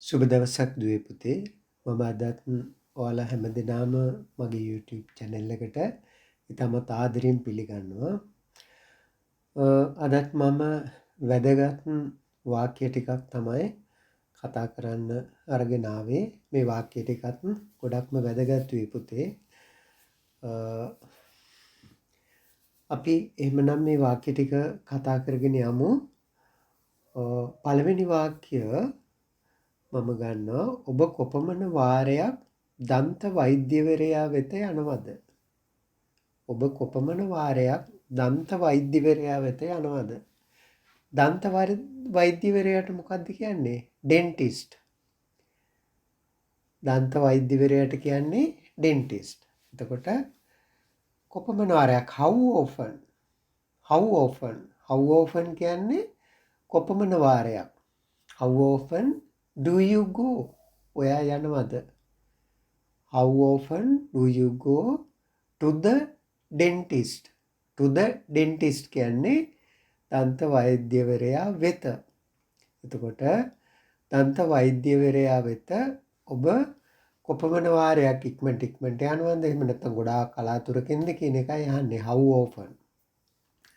සුබ දවසක් දුවේ පුතේ. මම අදත් ඔයාලා හැමදෙනාම මගේ YouTube channel එකට ඉතාමත් ආදරෙන් පිළිගන්නවා. අදත් මම වැදගත් වාක්‍ය ටිකක් තමයි කතා කරන්න අරගෙන ආවේ. මේ වාක්‍ය ටිකත් ගොඩක්ම වැදගත් වේ පුතේ. අපි එහෙමනම් මේ වාක්‍ය ටික කතා කරගෙන යමු. පළවෙනි වාක්‍ය මම ගන්නවා ඔබ කොපමණ වාරයක් දන්ත වෛද්‍යවරයා වෙත යනවද? ඔබ කොපමණ වාරයක් දන්ත වෛද්‍යවරයා වෙත යනවද? දන්ත වෛද්‍යවරයාට මොකක්ද කියන්නේ? ඩෙන්ටිස්ට්. දන්ත වෛද්‍යවරයාට කියන්නේ ඩෙන්ටිස්ට්. එතකොට කොපමණ වාරයක්? how often කියන්නේ කොපමණ වාරයක්? how often do you go? ඔයා යනවද? How often do you go to the dentist? To the dentist කියන්නේ දන්ත වෛද්‍යවරයා වෙත. එතකොට දන්ත වෛද්‍යවරයා වෙත ඔබ කොපමණ වාරයක් ඉක්මනට යනවද? එහෙම නැත්නම් ගොඩාක් කලාතුරකින්ද කියන එකයි අහන්නේ. How often?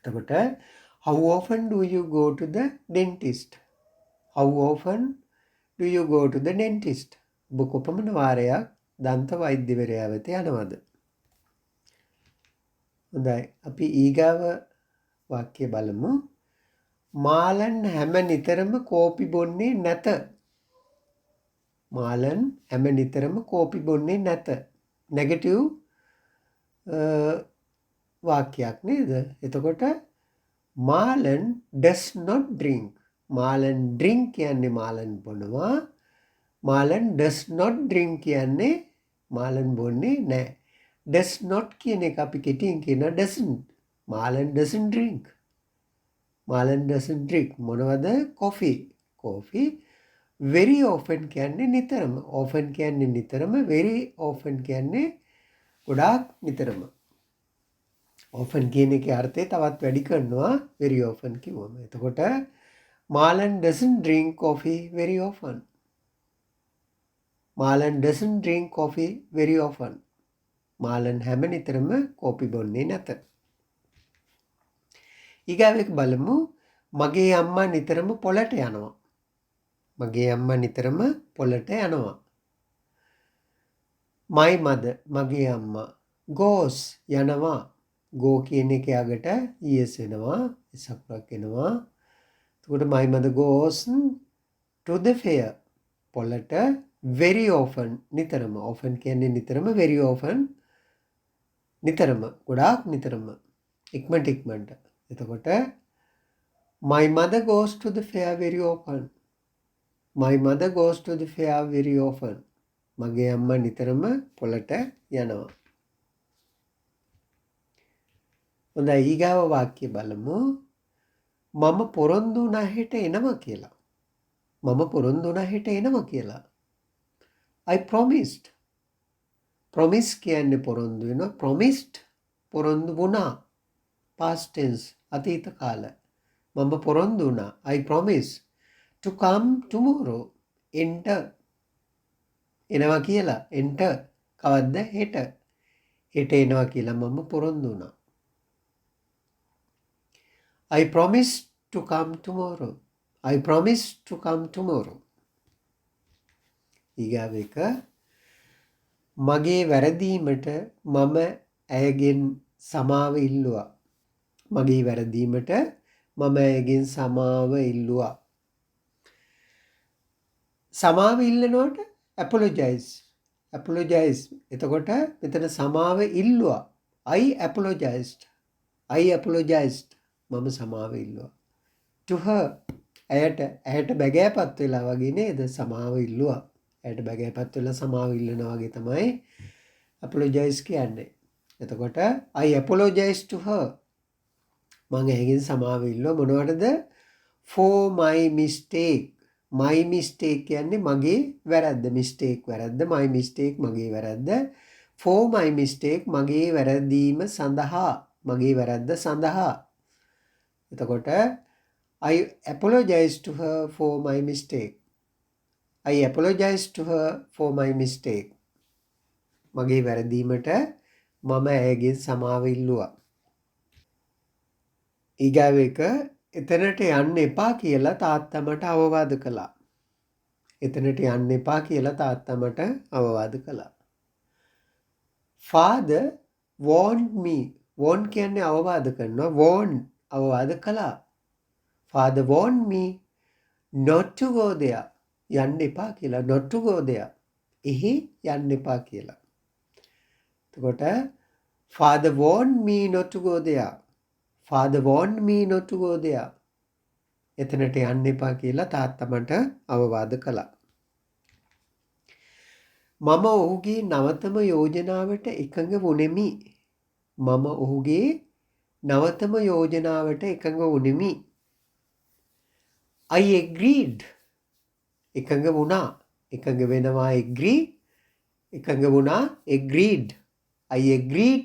එතකොට how often do you go to the dentist? How often do you go to the dentist? ඔබ කොපමණ වාරයක් දන්ත වෛද්‍යවරයා වෙත යනවද? හොඳයි. අපි ඊගාව වාක්‍ය බලමු. මාලන් හැම නිතරම කෝපි බොන්නේ නැත. මාලන් හැම නිතරම කෝපි බොන්නේ නැත. නෙගටිව් වාක්‍යයක් නේද? එතකොට Malan does not drink. Malan drink කියන්නේ Malan බොනවා. Malan does not drink කියන්නේ මාලන් බොන්නේ නැහැ. does not කියන එක අපි කෙටියෙන් කියන doesn't. Malan doesn't drink. Malan doesn't drink. මොනවද? coffee. very often කියන්නේ නිතරම. often කියන්නේ නිතරම. very often කියන්නේ ගොඩාක් නිතරම. often කියන එකේ අර්ථය තවත් වැඩි කරනවා very often කිව්වම. එතකොට Malan doesn't drink coffee very often. Malan doesn't drink coffee very often. Malan හැම නිතරම කෝපි බොන්නේ නැත. ඊගාව එක බලමු. මගේ අම්මා නිතරම පොළට යනවා. මගේ අම්මා නිතරම පොළට යනවා. my mother මගේ අම්මා goes යනවා. go කියන එකේ අගට es වෙනවා. ඉසක්ක් එනවා. එතකොට my mother goes to the fair. පොළට very often නිතරම. often කියන්නේ නිතරම. very often නිතරම. ගොඩාක් නිතරම. ඉක්මනට. එතකොට my mother goes to the fair very often. my mother goes to the fair very often. මගේ අම්මා නිතරම පොළට යනවා. හොඳයි. ඊගාව වාක්‍ය බලමු. මම පොරොන්දු වුණා හෙට එනවා කියලා. මම පොරොන්දු වුණා හෙට එනවා කියලා. I promised. promise කියන්නේ පොරොන්දු වෙනවා. promised පොරොන්දු වුණා. past tense අතීත කාල. මම පොරොන්දු වුණා. I promise to come tomorrow. enter එනවා කියලා. enter කවද්ද? හෙට. හෙට එනවා කියලා මම පොරොන්දු වුණා. I promise to come tomorrow. I promise to come tomorrow. ඊගාව එක මගේ වැරදීමට මම ඇයගෙන් සමාව ඉල්ලුවා. මගේ වැරදීමට මම ඇයගෙන් සමාව ඉල්ලුවා. සමාව ඉල්ලනකොට apologize. එතකොට මෙතන සමාව ඉල්ලුවා. I apologized. මම සමාව ඉල්ලුවා. to her ඇයට බැගෑපත් වෙලා වගේ නේද? සමාව ඉල්ලුවා. ඇයට බැගෑපත් වෙලා සමාව ඉල්ලනවා වගේ තමයි apologize කියන්නේ. එතකොට I apologize to her. මම ඇයගෙන් සමාව ඉල්ලුවා. මොනවටද? for my mistake. my mistake කියන්නේ මගේ වැරද්ද. mistake වැරද්ද. my mistake මගේ වැරද්ද. for my mistake මගේ වැරදීම සඳහා. මගේ වැරද්ද සඳහා. එතකොට I apologize to her for my mistake. I apologize to her for my mistake. මගේ වැරදීමට මම ඇයගෙන් සමාව ඉල්ලුවා. ඊගාව එක එතනට යන්න එපා කියලා තාත්තා මට අවවාද කළා. එතනට යන්න එපා කියලා තාත්තා මට අවවාද කළා. Father warned me. warn කියන්නේ අවවාද කරනවා. warn අවවාද කළා. Father warned me not to go there. යන්න එපා කියලා. not to go there. එහි යන්න එපා කියලා. එතකොට Father warned me not to go there. Father warned me not to go there. එතනට යන්න එපා කියලා තාත්තා මට අවවාද කළා. මම ඔහුගේ නවතම යෝජනාවට එකඟ වුනෙමි. මම ඔහුගේ නවතම යෝජනාවට එකඟ වුනෙමි. I agreed. එකඟ වුණා. එකඟ වෙනවා agree. එකඟ වුණා agreed. I agreed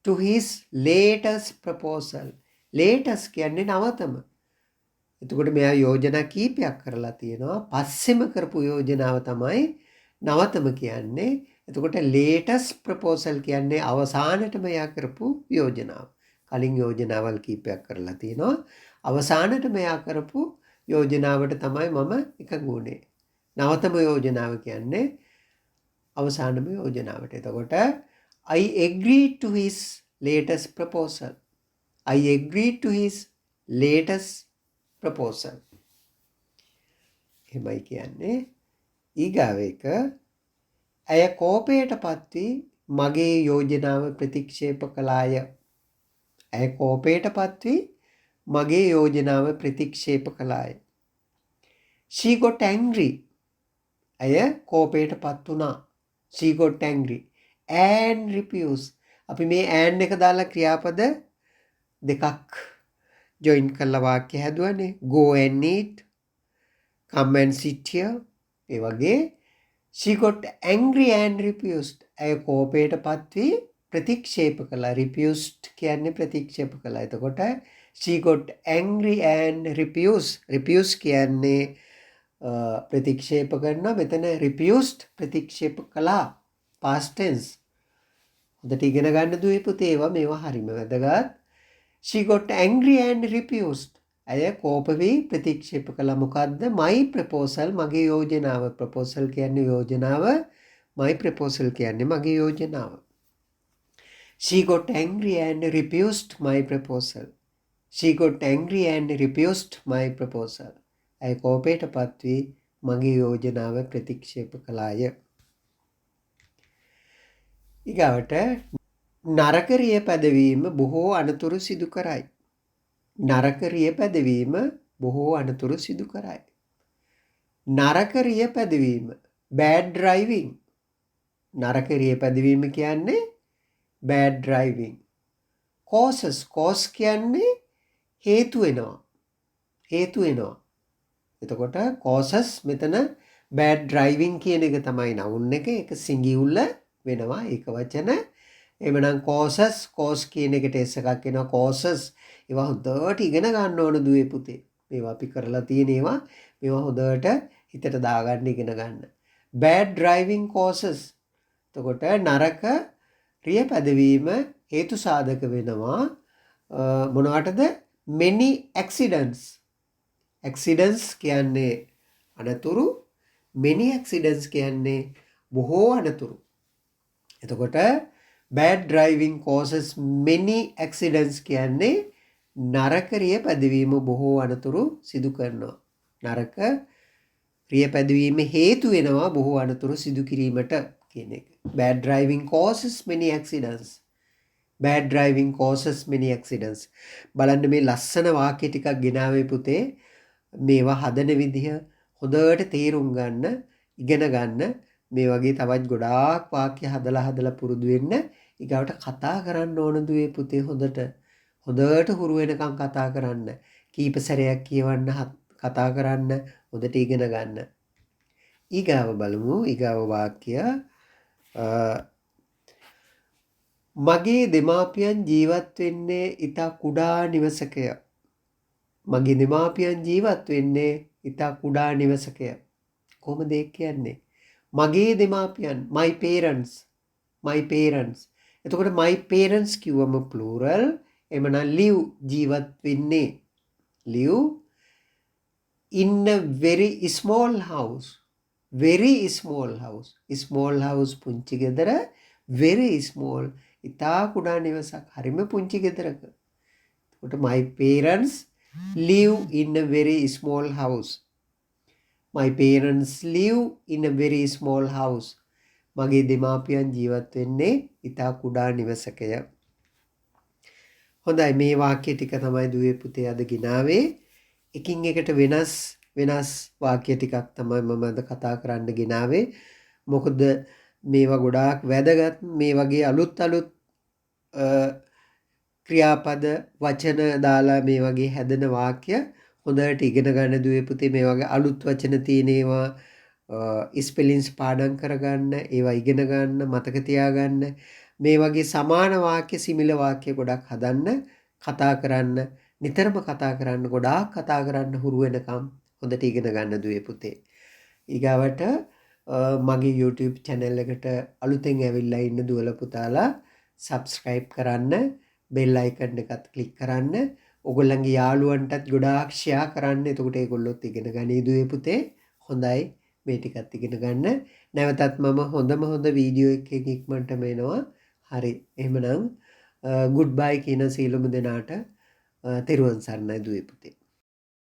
to his latest proposal. latest කියන්නේ නවතම. එතකොට මෙයා යෝජනා කීපයක් කරලා තියෙනවා. පස්සෙම කරපු යෝජනාව තමයි නවතම කියන්නේ. එතකොට latest proposal කියන්නේ අවසානට මෙයා කරපු යෝජනාව. කලින් යෝජනාවල් කීපයක් කරලා තියෙනවා. අවසානට මෙයා කරපු යෝජනාවට තමයි මම එකඟ වුණේ. නවතම යෝජනාව කියන්නේ අවසානම යෝජනාවට. එතකොට I agreed to his latest proposal. I agreed to his latest proposal. එහෙමයි කියන්නේ. ඊගාව එක ඇය කෝපයට පත්වී මගේ යෝජනාව ප්‍රතික්ෂේප කළාය. ඇය කෝපයට පත්වී මගේ යෝජනාව ප්‍රතික්ෂේප කළාය. She got angry. ඇය කෝපයට පත් වුණා. She got angry and refused. අපි මේ and එක දාලා ක්‍රියාපද දෙකක් join කරලා වාක්‍ය හැදුවනේ. go and eat, come and sit here. ඒ වගේ she got angry and refused. ඇය කෝපයට පත්වී ප්‍රතික්ෂේප කළා. refused කියන්නේ ප්‍රතික්ෂේප කළා. එතකොට she got angry and refused. refused කියන්නේ ප්‍රතික්ෂේප කරනවා. මෙතන refused ප්‍රතික්ෂේප කළා. past tense. හොඳට ඉගෙන ගන්න දුවේ පුතේ මේවා හරිම වැදගත්. She got angry and refused. ඇය කෝප වී ප්‍රතික්ෂේප කළා. මොකද්ද? my proposal මගේ යෝජනාව. proposal කියන්නේ යෝජනාව. my proposal කියන්නේ මගේ යෝජනාව. She got angry and refused my proposal. She got angry and refused my proposal. ඇය කෝපයට පත් වී මගේ යෝජනාව ප්‍රතික්ෂේප කළාය. ඊගාවට නරකරිය පැදවීම බොහෝ අනතුරු සිදු කරයි. නරකරිය පැදවීම බොහෝ අනතුරු සිදු කරයි. නරකරිය පැදවීම bad driving. නරකරිය පැදවීම කියන්නේ bad driving. causes. cause කියන්නේ හේතු වෙනවා. හේතු වෙනවා. එතකොට causes මෙතන bad driving කියන එක තමයි noun එක. ඒක සිංගියුල වෙනවා. ඒක වචන. එමනම් causes, cause කියන එකට s එකක් එනවා. causes ඒවා හොඳට ඉගෙන ගන්න ඕන දුවේ පුතේ. මේවා අපි කරලා තියෙන ඒවා. මේවා හොඳට හිතට දාගන්න ඉගෙන ගන්න. bad driving causes. එතකොට නරක රිය පැදවීම හේතු සාධක වෙනවා. මොනවටද? many accidents. accidents කියන්නේ අනතුරු. many accidents කියන්නේ බොහෝ අනතුරු. එතකොට bad driving causes many accidents කියන්නේ නරක රිය පැදවීම බොහෝ අනතුරු සිදු කරනවා. නරක රිය පැදවීම හේතු වෙනවා බොහෝ අනතුරු සිදු කිරීමට කියන එක. bad driving causes many accidents. bad driving causes many accidents. බලන්න මේ ලස්සන වාක්‍ය ටිකක් ගෙනාවේ පුතේ. මේවා හදන විදිහ හොඳට තේරුම් ගන්න, ඉගෙන ගන්න. මේ වගේ තවත් ගොඩාක් වාක්‍ය හදලා පුරුදු වෙන්න. ඊගාවට කතා කරන්න ඕන දුවේ පුතේ හොඳට. හොඳට හුරු වෙනකම් කතා කරන්න. කීප සැරයක් කියවන්න, කතා කරන්න, හොඳට ඉගෙන ගන්න. ඊගාව බලමු. ඊගාව වාක්‍ය මගේ දෙමාපියන් ජීවත් වෙන්නේ ඉතා කුඩා නිවසකය. මගේ දෙමාපියන් ජීවත් වෙන්නේ ඉතා කුඩා නිවසකය. කොහොමද ඒක කියන්නේ? මගේ දෙමාපියන් my parents. එතකොට my parents කිව්වම plural. එමනම් live ජීවත් වෙන්නේ. live in a very small house. very small house. small house පුංචි ගෙදර. very small ඉතා කුඩා නිවසක්. හරිම පුංචි ගෙදරක. එතකොට my parents live in a very small house. My parents live in a very small house. මගේ දෙමාපියන් ජීවත් වෙන්නේ ඉතා කුඩා නිවසකය. හොඳයි, මේ වාක්‍ය ටික තමයි දුවේ පුතේ අද ගෙනාවේ. එකින් එකට වෙනස් වාක්‍ය ටිකක් තමයි මම අද කතා කරන්න ගෙනාවේ. මොකද මේවා ගොඩාක් වැදගත්. මේ වගේ අලුත් ක්‍රියාපද වචන දාලා මේ වගේ හැදෙන වාක්‍ය හොඳට ඉගෙන ගන්න දුවේ පුතේ. මේ වගේ අලුත් වචන තියෙන ඒවා ස්පෙලින්ස් පාඩම් කරගන්න, ඒවා ඉගෙන ගන්න, මතක තියාගන්න. මේ වගේ සමාන වාක්‍ය, සිමිල වාක්‍ය ගොඩක් හදන්න, කතා කරන්න, නිතරම කතා කරන්න, ගොඩාක් කතා කරන්න හුරු වෙනකම් හොඳට ඉගෙන ගන්න දුවේ පුතේ. ඊගාවට මගේ YouTube channel එකට අලුතෙන් ඇවිල්ලා ඉන්න දුවල පුතාලා subscribe කරන්න, bell icon එකත් click කරන්න, ඔයගොල්ලන්ගේ යාළුවන්ටත් ගොඩාක් share කරන්න. එතකොට ඒගොල්ලොත් ඉගෙන ගනී දුවේ පුතේ. හොඳයි, මේ ටිකත් ඉගෙන ගන්න. නැවතත් මම හොඳ වීඩියෝ එකකින් ඉක්මනටම එනවා. හරි, එහෙමනම් goodbye කියන සීලමු දෙනාට තෙරුවන් සරණයි දුවේ පුතේ.